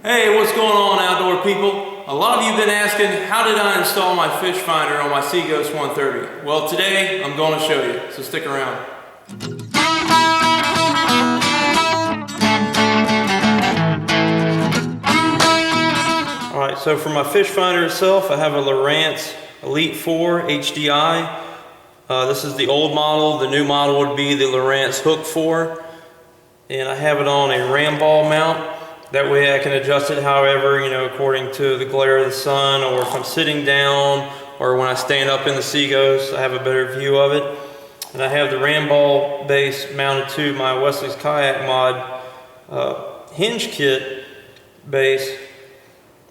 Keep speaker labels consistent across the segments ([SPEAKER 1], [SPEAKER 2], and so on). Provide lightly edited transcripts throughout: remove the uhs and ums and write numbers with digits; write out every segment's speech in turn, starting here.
[SPEAKER 1] Hey, what's going on, outdoor people? A lot of you have been asking, how did I install my fish finder on my Seaghost 130? Well, today I'm going to show you, so stick around. Alright, so for my fish finder itself, I have a Lowrance Elite4 HDI. This is the old model. The new model would be the Lowrance Hook 4. And I have it on a ram ball mount. That way I can adjust it however, according to the glare of the sun, or if I'm sitting down, or when I stand up in the Seaghost, I have a better view of it. And I have the ram ball base mounted to my Wesley's Kayak Mod hinge kit base.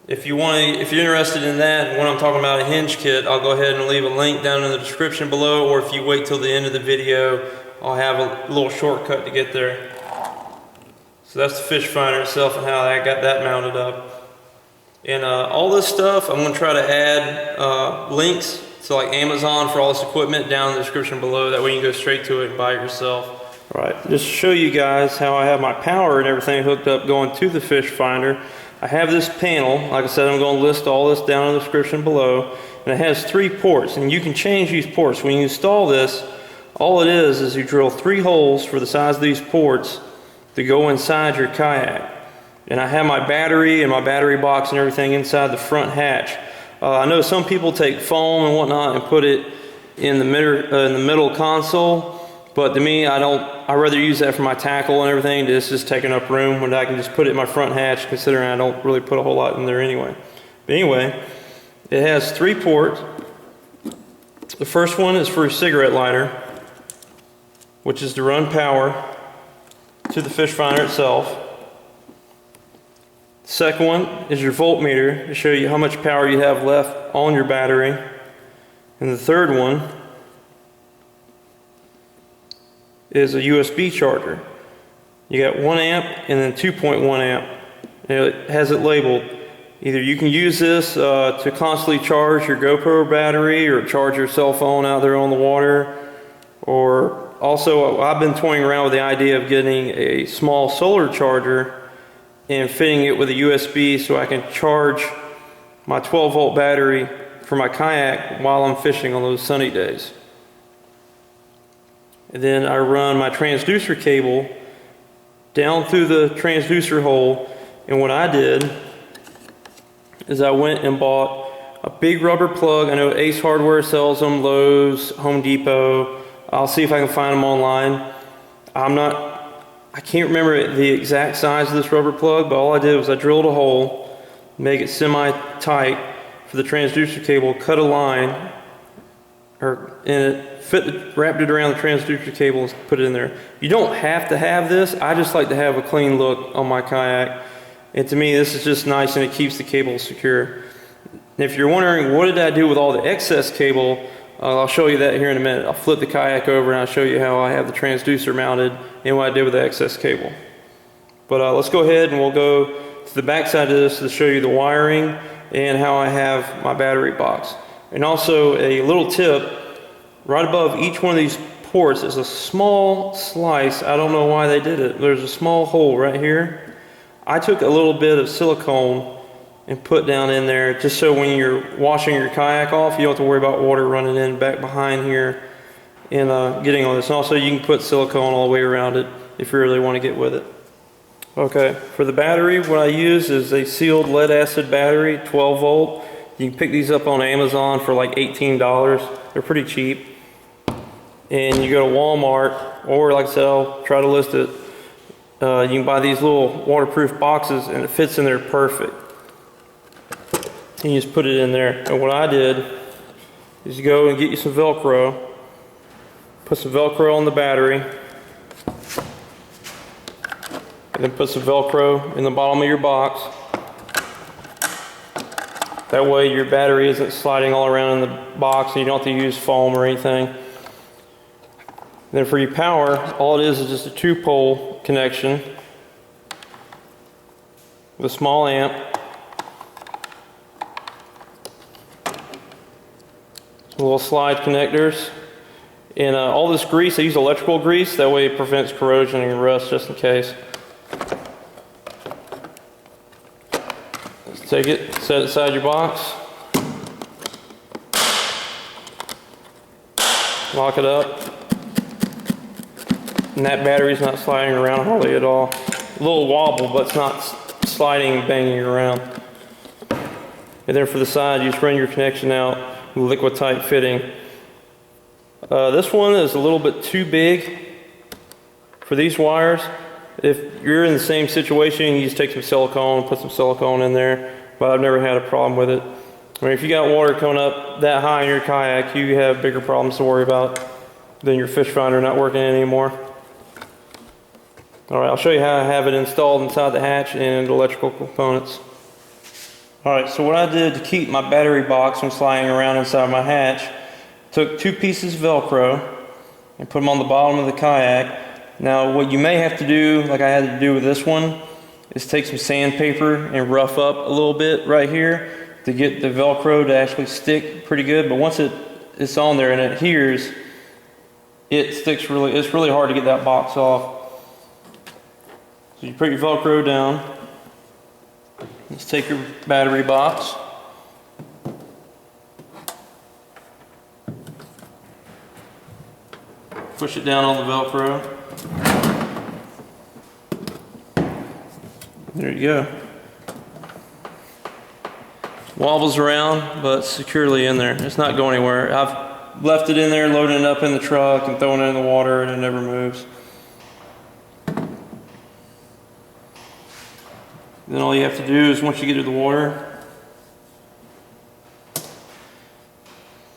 [SPEAKER 1] If you're interested in that, and when I'm talking about a hinge kit, I'll go ahead and leave a link down in the description below, or if you wait till the end of the video, I'll have a little shortcut to get there. So that's the fish finder itself and how I got that mounted up. And all this stuff, I'm going to try to add links to like Amazon for all this equipment down in the description below. That way you can go straight to it and buy it yourself. All right, just to show you guys how I have my power and everything hooked up going to the fish finder. I have this panel. Like I said, I'm going to list all this down in the description below. And it has 3 ports, and you can change these ports. When you install this, all it is you drill 3 holes for the size of these ports to go inside your kayak. And I have my battery and my battery box and everything inside the front hatch. I know some people take foam and whatnot and put it in the middle console, but to me, I'd rather use that for my tackle and everything. It's just taking up room when I can just put it in my front hatch, considering I don't really put a whole lot in there anyway. But anyway, it has 3 ports. The first one is for a cigarette lighter, which is to run power to the fish finder itself. The second one is your voltmeter to show you how much power you have left on your battery. And the third one is a USB charger. You got 1 amp and then 2.1 amp. And it has it labeled. Either you can use this to constantly charge your GoPro battery or charge your cell phone out there on the water, or also, I've been toying around with the idea of getting a small solar charger and fitting it with a USB so I can charge my 12-volt battery for my kayak while I'm fishing on those sunny days. And then I run my transducer cable down through the transducer hole, and what I did is I went and bought a big rubber plug. I know Ace Hardware sells them, Lowe's, Home Depot. I'll see if I can find them online. I can't remember the exact size of this rubber plug, but all I did was I drilled a hole, make it semi-tight for the transducer cable, cut a line, wrapped it around the transducer cable and put it in there. You don't have to have this. I just like to have a clean look on my kayak. And to me, this is just nice, and it keeps the cable secure. And if you're wondering, what did I do with all the excess cable? I'll show you that here in a minute. I'll flip the kayak over and I'll show you how I have the transducer mounted and what I did with the excess cable. But let's go ahead and we'll go to the back side of this to show you the wiring and how I have my battery box. And also a little tip, right above each one of these ports is a small slice. I don't know why they did it. There's a small hole right here. I took a little bit of silicone and put down in there just so when you're washing your kayak off, you don't have to worry about water running in back behind here and getting on this. And also you can put silicone all the way around it if you really want to get with it. Okay, for the battery, what I use is a sealed lead acid battery, 12 volt. You can pick these up on Amazon for like $18. They're pretty cheap. And you go to Walmart, or like I said, I'll try to list it. You can buy these little waterproof boxes and it fits in there perfect. And you just put it in there. And what I did is you go and get you some Velcro, put some Velcro on the battery, and then put some Velcro in the bottom of your box. That way your battery isn't sliding all around in the box and you don't have to use foam or anything. And then for your power, all it is just a 2-pole connection with a small amp. Little slide connectors, and all this grease, I use electrical grease, that way it prevents corrosion and rust just in case. Just take it, set it inside your box, lock it up, and that battery's not sliding around hardly at all. A little wobble, but it's not sliding, banging around. And then for the side, you just run your connection out with liquid tight fitting. This one is a little bit too big for these wires. If you're in the same situation, you just take some silicone, put some silicone in there, but I've never had a problem with it. I mean, if you got water coming up that high in your kayak, you have bigger problems to worry about than your fish finder not working anymore. All right, I'll show you how I have it installed inside the hatch and electrical components. All right, so what I did to keep my battery box from sliding around inside my hatch, took 2 pieces of Velcro and put them on the bottom of the kayak. Now, what you may have to do, like I had to do with this one, is take some sandpaper and rough up a little bit right here to get the Velcro to actually stick pretty good. But once it's on there and it adheres, it sticks really, it's really hard to get that box off. So you put your Velcro down. Let's take your battery box. Push it down on the Velcro. There you go. Wobbles around, but securely in there. It's not going anywhere. I've left it in there, loading it up in the truck and throwing it in the water, and it never moves. Then all you have to do is, once you get to the water,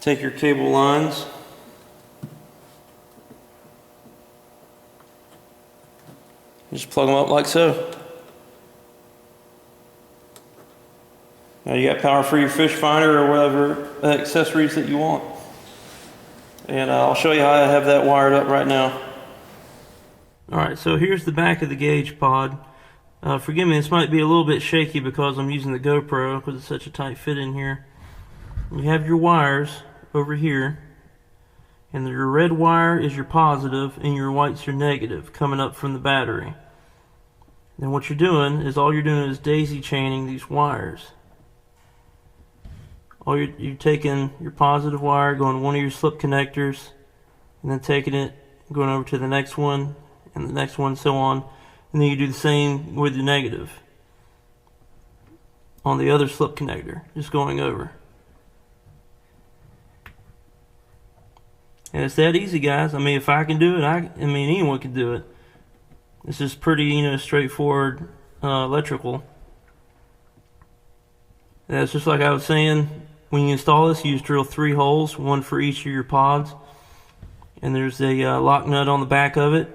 [SPEAKER 1] take your cable lines, just plug them up like so. Now you got power for your fish finder or whatever accessories that you want. And I'll show you how I have that wired up right now. Alright, so here's the back of the gauge pod. Forgive me, this might be a little bit shaky because I'm using the GoPro because it's such a tight fit in here. You have your wires over here, and your red wire is your positive and your white's your negative coming up from the battery. Then what you're doing is daisy chaining these wires. You're taking your positive wire, going to one of your slip connectors, and then taking it, going over to the next one, and the next one, so on. And then you do the same with the negative on the other slip connector, just going over. And it's that easy, guys. I mean, if I can do it, I mean, anyone can do it. It's just pretty, straightforward electrical. And it's just like I was saying, when you install this, you just drill 3 holes, one for each of your pods. And there's a lock nut on the back of it.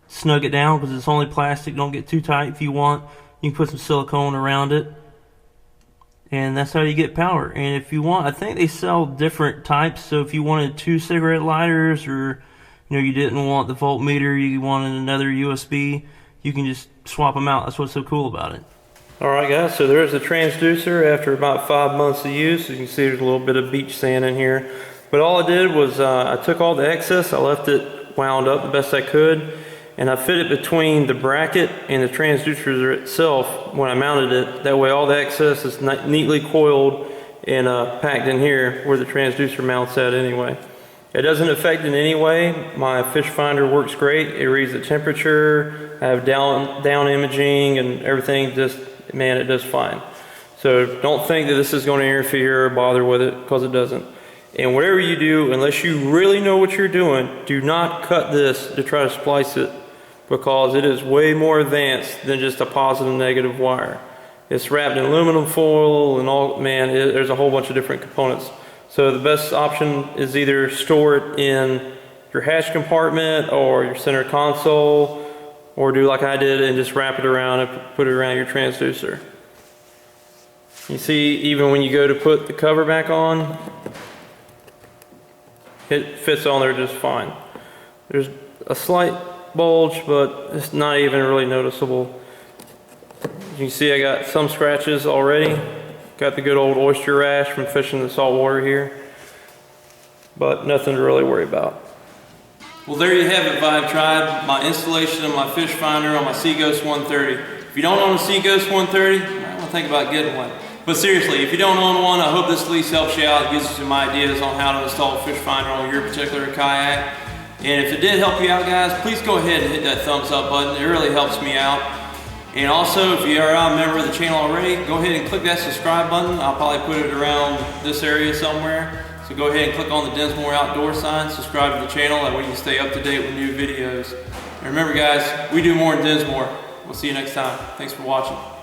[SPEAKER 1] Snug it down because it's only plastic. Don't get too tight. If you want, you can put some silicone around it. And that's how you get power. And if you want, I think they sell different types. So if you wanted 2 cigarette lighters, or you didn't want the voltmeter, you wanted another USB, you can just swap them out. That's what's so cool about it. Alright guys, so there's the transducer after about 5 months of use. As you can see, there's a little bit of beach sand in here. But all I did was I took all the excess, I left it wound up the best I could, and I fit it between the bracket and the transducer itself when I mounted it. That way all the excess is neatly coiled and packed in here where the transducer mounts at anyway. It doesn't affect in any way. My fish finder works great. It reads the temperature. I have down imaging and everything. Just, man, it does fine. So don't think that this is going to interfere or bother with it, because it doesn't. And whatever you do, unless you really know what you're doing, do not cut this to try to splice it, because it is way more advanced than just a positive and negative wire. It's wrapped in aluminum foil and all, man, there's a whole bunch of different components. So the best option is either store it in your hatch compartment or your center console, or do like I did and just wrap it around and put it around your transducer. You see, even when you go to put the cover back on, it fits on there just fine. There's a slight bulge, but it's not even really noticeable. You can see I got some scratches already. Got the good old oyster rash from fishing the salt water here, but nothing to really worry about. Well, there you have it, Vibe Tribe. My installation of my fish finder on my Seaghost 130. If you don't own a Seaghost 130, you might want to think about getting one. But seriously, if you don't own one, I hope this at least helps you out, gives you some ideas on how to install a fish finder on your particular kayak. And if it did help you out, guys, please go ahead and hit that thumbs up button. It really helps me out. And also, if you are a member of the channel already, go ahead and click that subscribe button. I'll probably put it around this area somewhere. So go ahead and click on the Dinsmore outdoor sign, subscribe to the channel, that way you can stay up to date with new videos. And remember guys, we do more in Dinsmore. We'll see you next time. Thanks for watching.